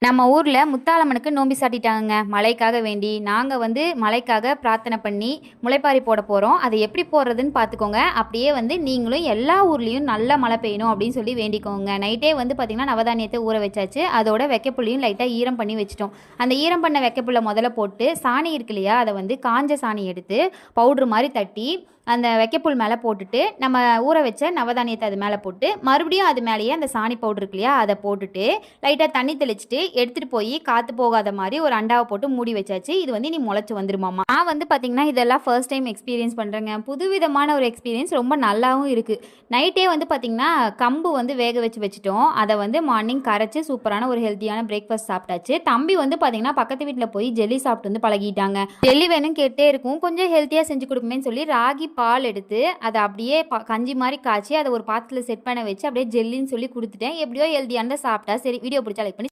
நம்ம ஊர்ல முத்தாளம்மனுக்கு நோம்பி சாட்டிட்டாங்கங்க. மழைக்காக வேண்டி. நாங்க மழைக்காக பிரார்த்தனை பண்ணி முளைப்பாரி போட போறோம். அதை எப்படி போடுறதுன்னு பார்த்துக்கோங்க. அப்படியே நீங்களும் எல்லா ஊர்லேயும் நல்லா மழை பெய்யணும் அப்படின்னு சொல்லி வேண்டிக்கோங்க. நைட்டே பார்த்தீங்கன்னா நவதானியத்தை ஊற வச்சாச்சு. அதோட வெக்கைப்புள்ளியும் லைட்டாக ஈரம் பண்ணி வச்சுட்டோம். அந்த ஈரம் பண்ண வெக்கைப்புல்லை முதல்ல போட்டு சாணி இருக்கு இல்லையா, அதை காஞ்ச சாணி எடுத்து பவுட்ரு மாதிரி தட்டி அந்த வெக்கைப்புல் மேலே போட்டுட்டு நம்ம ஊற வச்ச நவதானியத்தை அது மேலே போட்டு மறுபடியும் அது மேலேயே அந்த சாணி பவுடர் இருக்கு இல்லையா, அதை போட்டுட்டு லைட்டாக தண்ணி தெளிச்சுட்டு எடுத்துகிட்டு போய் காற்று போகாத மாதிரி ஒரு அண்டாவை போட்டு மூடி வச்சாச்சு. இது நீ முளைச்சி வந்துருமாமா. நான் பார்த்தீங்கன்னா இதெல்லாம் ஃபர்ஸ்ட் டைம் எக்ஸ்பீரியன்ஸ் பண்ணுறேங்க. புதுவிதமான ஒரு எக்ஸ்பீரியன்ஸ், ரொம்ப நல்லாவும் இருக்குது. நைட்டே பார்த்தீங்கன்னா கம்பு வேக வச்சுட்டோம். அதை மார்னிங் கரைச்சி சூப்பரான ஒரு ஹெல்த்தியான பிரேக்ஃபாஸ்ட் சாப்பிட்டாச்சு. தம்பி பார்த்தீங்கன்னா பக்கத்து வீட்டில் போய் ஜெல்லி சாப்பிட்டு பழகிட்டாங்க. ஜெல்லி வேணும் கேட்டே இருக்கும். கொஞ்சம் ஹெல்த்தியாக செஞ்சு கொடுக்குமேன்னு சொல்லி ராகி பால் எடுத்து அதை அப்படியே கஞ்சி மாதிரி காய்ச்சி அதை ஒரு பாத்திரத்தில் செட் பண்ண வச்சு அப்படியே ஜெல்லின்னு சொல்லி கொடுத்துட்டேன். எப்படியோ ஹெல்த்தியானதை சாப்பிட்டா. சரி, வீடியோ பிடிச்சா லைக் பண்ணி